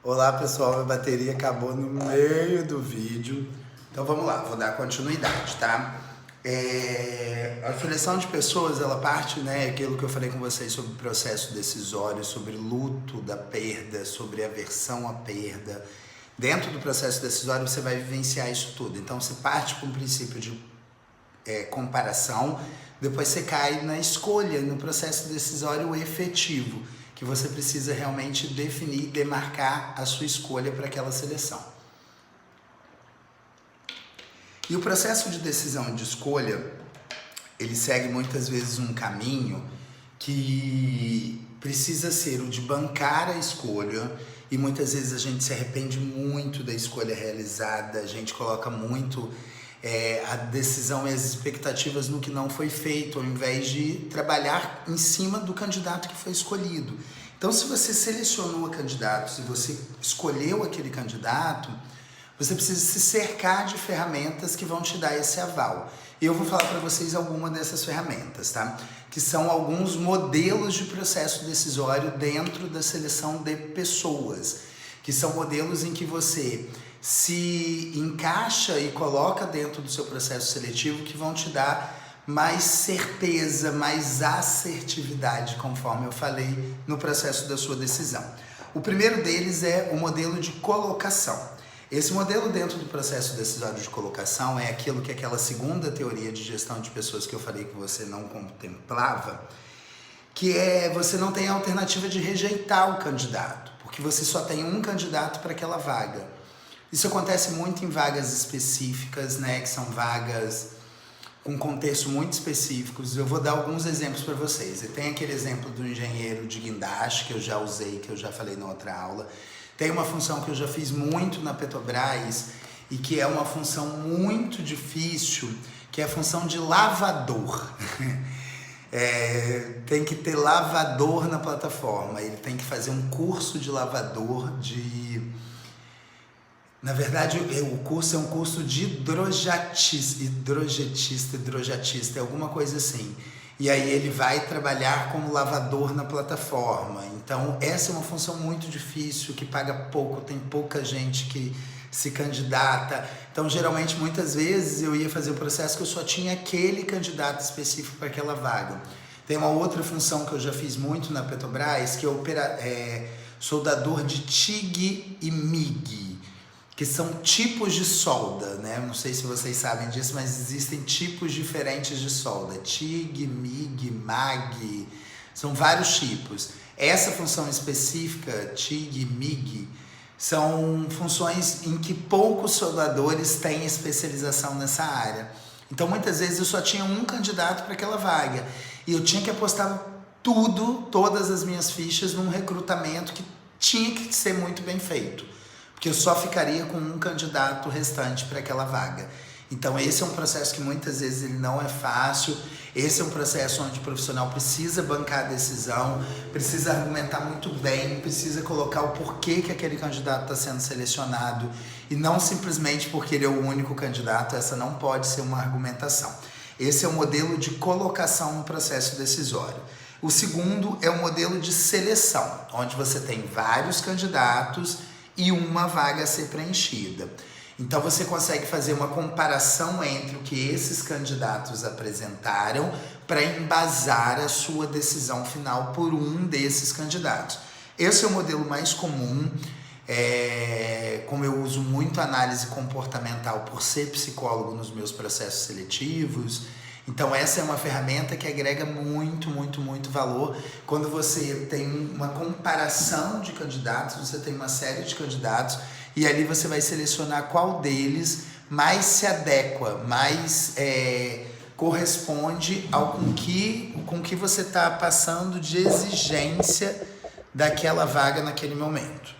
Olá pessoal, minha bateria acabou no meio do vídeo. Então vamos lá, vou dar continuidade, tá? A seleção de pessoas, ela parte, né, aquilo que eu falei com vocês sobre o processo decisório, sobre luto da perda, sobre aversão à perda. Dentro do processo decisório você vai vivenciar isso tudo. Então você parte com o princípio de comparação, depois você cai na escolha, no processo decisório efetivo, que você precisa realmente definir, demarcar a sua escolha para aquela seleção. E o processo de decisão e de escolha, ele segue muitas vezes um caminho que precisa ser o de bancar a escolha, e muitas vezes a gente se arrepende muito da escolha realizada, a gente coloca muito a decisão e as expectativas no que não foi feito, ao invés de trabalhar em cima do candidato que foi escolhido. Então, se você selecionou o candidato, se você escolheu aquele candidato, você precisa se cercar de ferramentas que vão te dar esse aval. E eu vou falar para vocês alguma dessas ferramentas, tá? Que são alguns modelos de processo decisório dentro da seleção de pessoas, que são modelos em que você se encaixa e coloca dentro do seu processo seletivo, que vão te dar mais certeza, mais assertividade, conforme eu falei, no processo da sua decisão. O primeiro deles é o modelo de colocação. Esse modelo dentro do processo decisório de colocação é aquilo que aquela segunda teoria de gestão de pessoas que eu falei que você não contemplava, que é você não tem a alternativa de rejeitar o candidato, porque você só tem um candidato para aquela vaga. Isso acontece muito em vagas específicas, né, que são vagas com contexto muito específicos. Eu vou dar alguns exemplos para vocês. Tem aquele exemplo do engenheiro de guindaste, que eu já usei, que eu já falei na outra aula. Tem uma função que eu já fiz muito na Petrobras e que é uma função muito difícil, que é a função de lavador. Tem que ter lavador na plataforma, ele tem que fazer um curso de lavador Na verdade, o curso é um curso de hidrojetista, alguma coisa assim. E aí ele vai trabalhar como lavador na plataforma. Então, essa é uma função muito difícil, que paga pouco, tem pouca gente que se candidata. Então, geralmente, muitas vezes, eu ia fazer o processo que eu só tinha aquele candidato específico para aquela vaga. Tem uma outra função que eu já fiz muito na Petrobras, que é soldador de TIG e MIG, que são tipos de solda, né? Não sei se vocês sabem disso, mas existem tipos diferentes de solda. TIG, MIG, MAG, são vários tipos. Essa função específica, TIG, MIG, são funções em que poucos soldadores têm especialização nessa área. Então, muitas vezes, eu só tinha um candidato para aquela vaga. E eu tinha que apostar todas as minhas fichas num recrutamento que tinha que ser muito bem feito, porque eu só ficaria com um candidato restante para aquela vaga. Então esse é um processo que muitas vezes ele não é fácil, esse é um processo onde o profissional precisa bancar a decisão, precisa argumentar muito bem, precisa colocar o porquê que aquele candidato está sendo selecionado, e não simplesmente porque ele é o único candidato. Essa não pode ser uma argumentação. Esse é o modelo de colocação no processo decisório. O segundo é o modelo de seleção, onde você tem vários candidatos e uma vaga a ser preenchida. Então você consegue fazer uma comparação entre o que esses candidatos apresentaram para embasar a sua decisão final por um desses candidatos. Esse é o modelo mais comum, como eu uso muito análise comportamental por ser psicólogo nos meus processos seletivos. Então essa é uma ferramenta que agrega muito, muito, muito valor. Quando você tem uma comparação de candidatos, você tem uma série de candidatos, e ali você vai selecionar qual deles mais se adequa, mais corresponde ao com que você está passando de exigência daquela vaga naquele momento.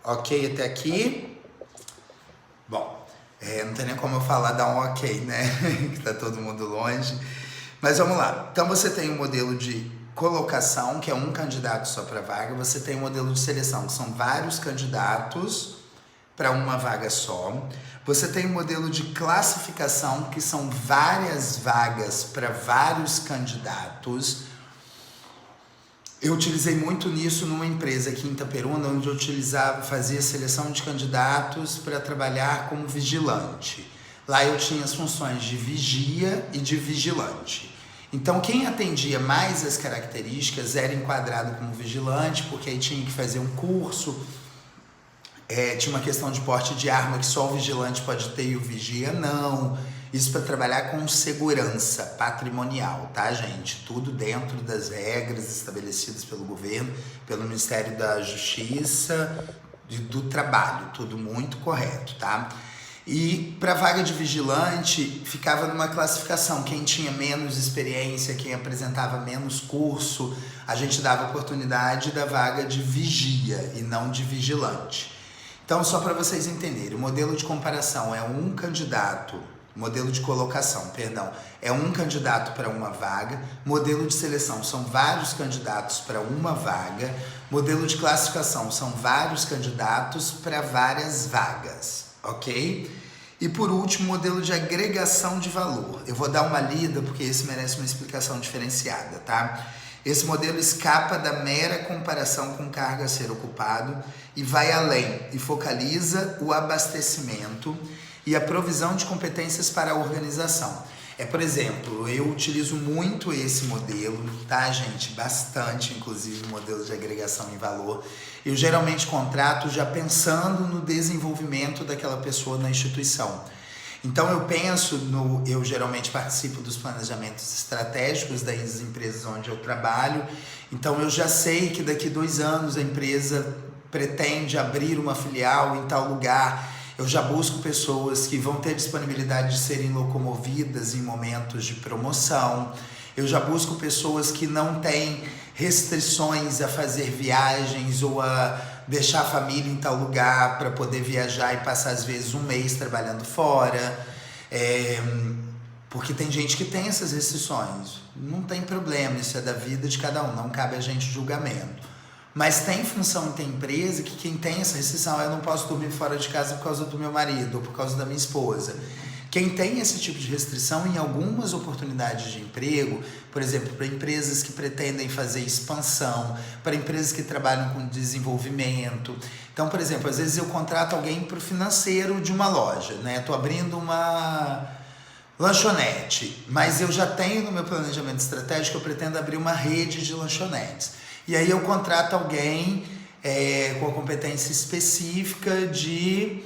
Ok até aqui? Bom, não tem nem como eu falar, dar um ok, né? Que tá todo mundo longe. Mas vamos lá. Então você tem um modelo de colocação, que é um candidato só para vaga. Você tem um modelo de seleção, que são vários candidatos para uma vaga só. Você tem um modelo de classificação, que são várias vagas para vários candidatos. Eu utilizei muito nisso numa empresa aqui em Itaperuna, onde eu fazia seleção de candidatos para trabalhar como vigilante. Lá eu tinha as funções de vigia e de vigilante. Então quem atendia mais as características era enquadrado como vigilante, porque aí tinha que fazer um curso, tinha uma questão de porte de arma que só o vigilante pode ter e o vigia não. Isso para trabalhar com segurança patrimonial, tá, gente? Tudo dentro das regras estabelecidas pelo governo, pelo Ministério da Justiça e do Trabalho, tudo muito correto, tá? E para vaga de vigilante, ficava numa classificação. Quem tinha menos experiência, quem apresentava menos curso, a gente dava oportunidade da vaga de vigia e não de vigilante. Então, só para vocês entenderem, o modelo de comparação é um candidato. Modelo de colocação, perdão, é um candidato para uma vaga. Modelo de seleção são vários candidatos para uma vaga. Modelo de classificação são vários candidatos para várias vagas, ok? E por último, modelo de agregação de valor. Eu vou dar uma lida porque esse merece uma explicação diferenciada, tá? Esse modelo escapa da mera comparação com cargo a ser ocupado e vai além e focaliza o abastecimento e a provisão de competências para a organização. Por exemplo, eu utilizo muito esse modelo, tá, gente? Bastante, inclusive, o modelo de agregação em valor. Eu geralmente contrato já pensando no desenvolvimento daquela pessoa na instituição. Então, eu geralmente participo dos planejamentos estratégicos das empresas onde eu trabalho. Então, eu já sei que daqui 2 anos a empresa pretende abrir uma filial em tal lugar. Eu já busco pessoas que vão ter disponibilidade de serem locomovidas em momentos de promoção. Eu já busco pessoas que não têm restrições a fazer viagens ou a deixar a família em tal lugar para poder viajar e passar às vezes 1 mês trabalhando fora. Porque tem gente que tem essas restrições. Não tem problema, isso é da vida de cada um, não cabe a gente julgamento. Mas tem função e tem empresa que quem tem essa restrição, eu não posso dormir fora de casa por causa do meu marido ou por causa da minha esposa. Quem tem esse tipo de restrição em algumas oportunidades de emprego, por exemplo, para empresas que pretendem fazer expansão, para empresas que trabalham com desenvolvimento. Então, por exemplo, às vezes eu contrato alguém para o financeiro de uma loja, né? Estou abrindo uma lanchonete, mas eu já tenho no meu planejamento estratégico, eu pretendo abrir uma rede de lanchonetes. E aí eu contrato alguém com a competência específica de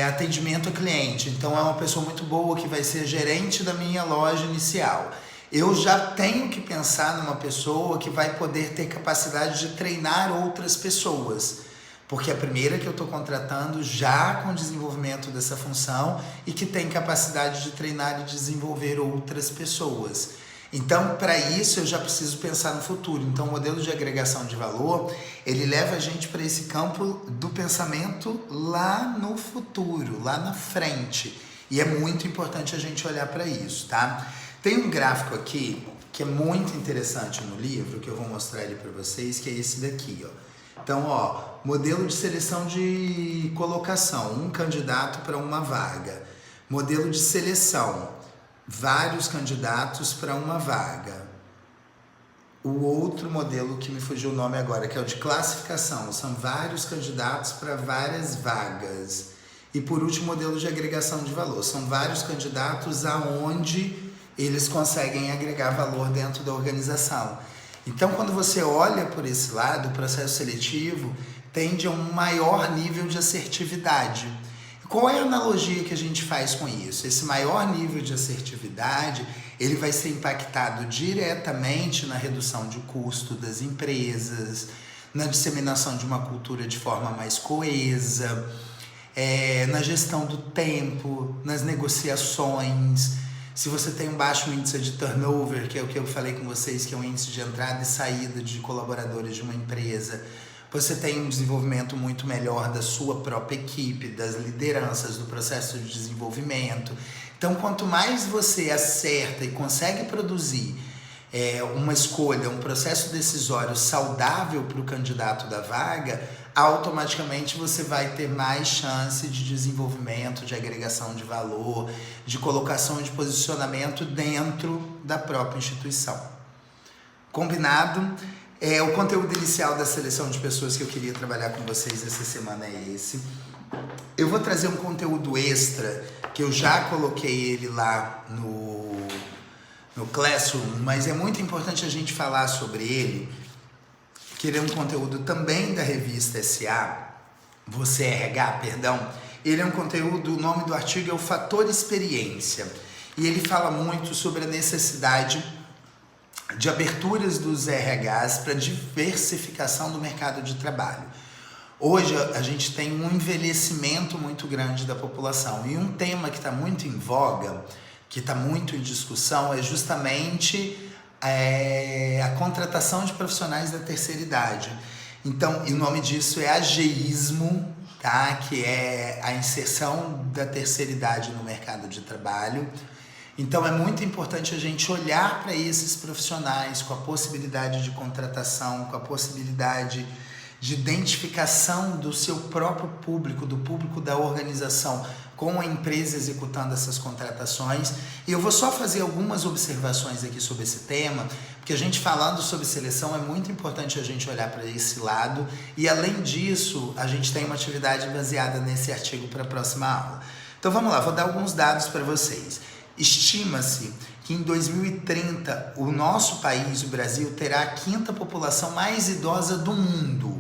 atendimento a cliente. Então é uma pessoa muito boa que vai ser gerente da minha loja inicial. Eu já tenho que pensar numa pessoa que vai poder ter capacidade de treinar outras pessoas. Porque é a primeira que eu estou contratando já com desenvolvimento dessa função e que tem capacidade de treinar e desenvolver outras pessoas. Então, para isso, eu já preciso pensar no futuro. Então, o modelo de agregação de valor, ele leva a gente para esse campo do pensamento lá no futuro, lá na frente. E é muito importante a gente olhar para isso, tá? Tem um gráfico aqui que é muito interessante no livro, que eu vou mostrar ele para vocês, que é esse daqui, ó. Então, ó, modelo de seleção de colocação, um candidato para uma vaga. Modelo de seleção, vários candidatos para uma vaga. O outro modelo que me fugiu o nome agora, que é o de classificação, são vários candidatos para várias vagas. E por último, modelo de agregação de valor, são vários candidatos aonde eles conseguem agregar valor dentro da organização. Então, quando você olha por esse lado, o processo seletivo tende a um maior nível de assertividade. Qual é a analogia que a gente faz com isso? Esse maior nível de assertividade, ele vai ser impactado diretamente na redução de custo das empresas, na disseminação de uma cultura de forma mais coesa, na gestão do tempo, nas negociações. Se você tem um baixo índice de turnover, que é o que eu falei com vocês, que é um índice de entrada e saída de colaboradores de uma empresa, você tem um desenvolvimento muito melhor da sua própria equipe, das lideranças, do processo de desenvolvimento. Então, quanto mais você acerta e consegue produzir uma escolha, um processo decisório saudável para o candidato da vaga, automaticamente você vai ter mais chance de desenvolvimento, de agregação de valor, de colocação de posicionamento dentro da própria instituição. Combinado? O conteúdo inicial da seleção de pessoas que eu queria trabalhar com vocês essa semana é esse. Eu vou trazer um conteúdo extra, que eu já coloquei ele lá no Classroom, mas é muito importante a gente falar sobre ele, que ele é um conteúdo também da revista SA, Você RH, perdão. Ele é um conteúdo, o nome do artigo é o Fator Experiência, e ele fala muito sobre a necessidade de aberturas dos RHs para diversificação do mercado de trabalho. Hoje a gente tem um envelhecimento muito grande da população, e um tema que está muito em voga, que está muito em discussão, é justamente a contratação de profissionais da terceira idade. Então, e o nome disso é ageísmo, tá? Que é a inserção da terceira idade no mercado de trabalho. Então é muito importante a gente olhar para esses profissionais com a possibilidade de contratação, com a possibilidade de identificação do seu próprio público, do público da organização, com a empresa executando essas contratações. E eu vou só fazer algumas observações aqui sobre esse tema, porque a gente falando sobre seleção é muito importante a gente olhar para esse lado, e além disso, a gente tem uma atividade baseada nesse artigo para a próxima aula. Então vamos lá, vou dar alguns dados para vocês. Estima-se que em 2030 o nosso país, o Brasil, terá a 5ª população mais idosa do mundo.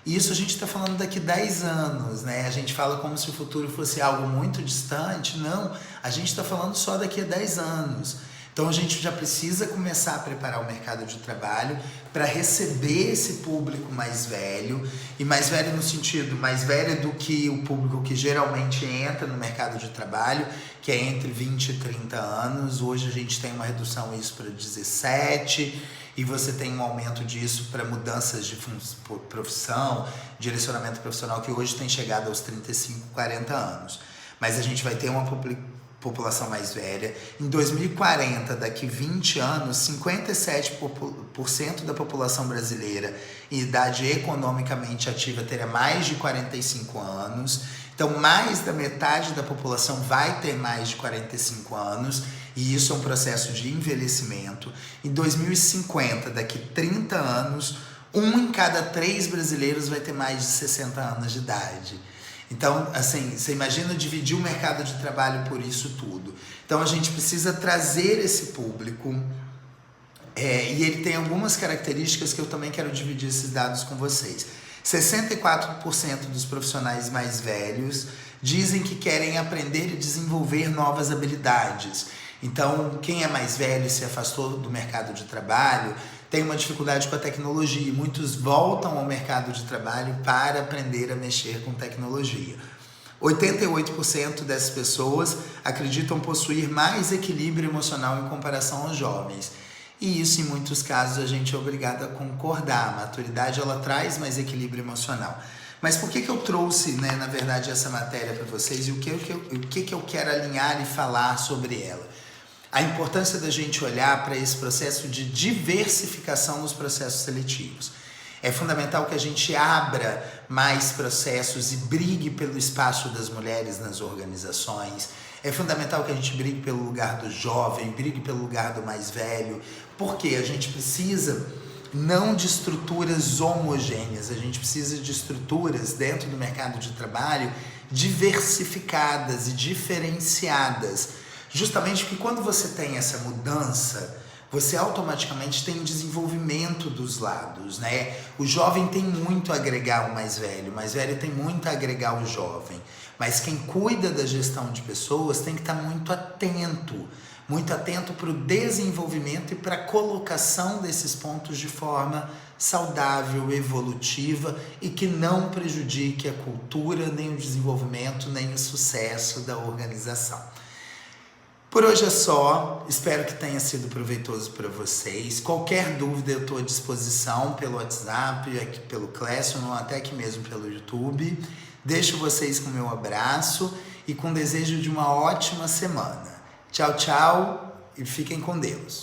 Isso a gente está falando daqui 10 anos, né? A gente fala como se o futuro fosse algo muito distante. Não, a gente está falando só daqui a 10 anos. Então a gente já precisa começar a preparar o mercado de trabalho para receber esse público mais velho, e mais velho no sentido mais velho do que o público que geralmente entra no mercado de trabalho, que é entre 20 e 30 anos. Hoje a gente tem uma redução isso para 17, e você tem um aumento disso para mudanças de profissão, direcionamento profissional, que hoje tem chegado aos 35, 40 anos. Mas a gente vai ter uma população mais velha. Em 2040, daqui 20 anos, 57% da população brasileira em idade economicamente ativa terá mais de 45 anos. Então, mais da metade da população vai ter mais de 45 anos, e isso é um processo de envelhecimento. Em 2050, daqui 30 anos, 1 em cada 3 brasileiros vai ter mais de 60 anos de idade. Então, assim, você imagina dividir o mercado de trabalho por isso tudo. Então, a gente precisa trazer esse público, e ele tem algumas características que eu também quero dividir esses dados com vocês. 64% dos profissionais mais velhos dizem que querem aprender e desenvolver novas habilidades. Então, quem é mais velho e se afastou do mercado de trabalho tem uma dificuldade com a tecnologia, e muitos voltam ao mercado de trabalho para aprender a mexer com tecnologia. 88% dessas pessoas acreditam possuir mais equilíbrio emocional em comparação aos jovens. E isso, em muitos casos, a gente é obrigado a concordar. A maturidade, ela traz mais equilíbrio emocional. Mas por que eu trouxe, na verdade, essa matéria para vocês, e o que eu quero alinhar e falar sobre ela? A importância da gente olhar para esse processo de diversificação nos processos seletivos. É fundamental que a gente abra mais processos e brigue pelo espaço das mulheres nas organizações. É fundamental que a gente brigue pelo lugar do jovem, brigue pelo lugar do mais velho, porque a gente precisa não de estruturas homogêneas, a gente precisa de estruturas dentro do mercado de trabalho diversificadas e diferenciadas. Justamente porque quando você tem essa mudança, você automaticamente tem um desenvolvimento dos lados, né? O jovem tem muito a agregar ao mais velho, o mais velho tem muito a agregar ao jovem. Mas quem cuida da gestão de pessoas tem que estar muito atento para o desenvolvimento e para a colocação desses pontos de forma saudável, evolutiva, e que não prejudique a cultura, nem o desenvolvimento, nem o sucesso da organização. Por hoje é só, espero que tenha sido proveitoso para vocês. Qualquer dúvida eu estou à disposição pelo WhatsApp, aqui pelo Classroom, ou até aqui mesmo pelo YouTube. Deixo vocês com o meu abraço e com o desejo de uma ótima semana. Tchau, tchau e fiquem com Deus.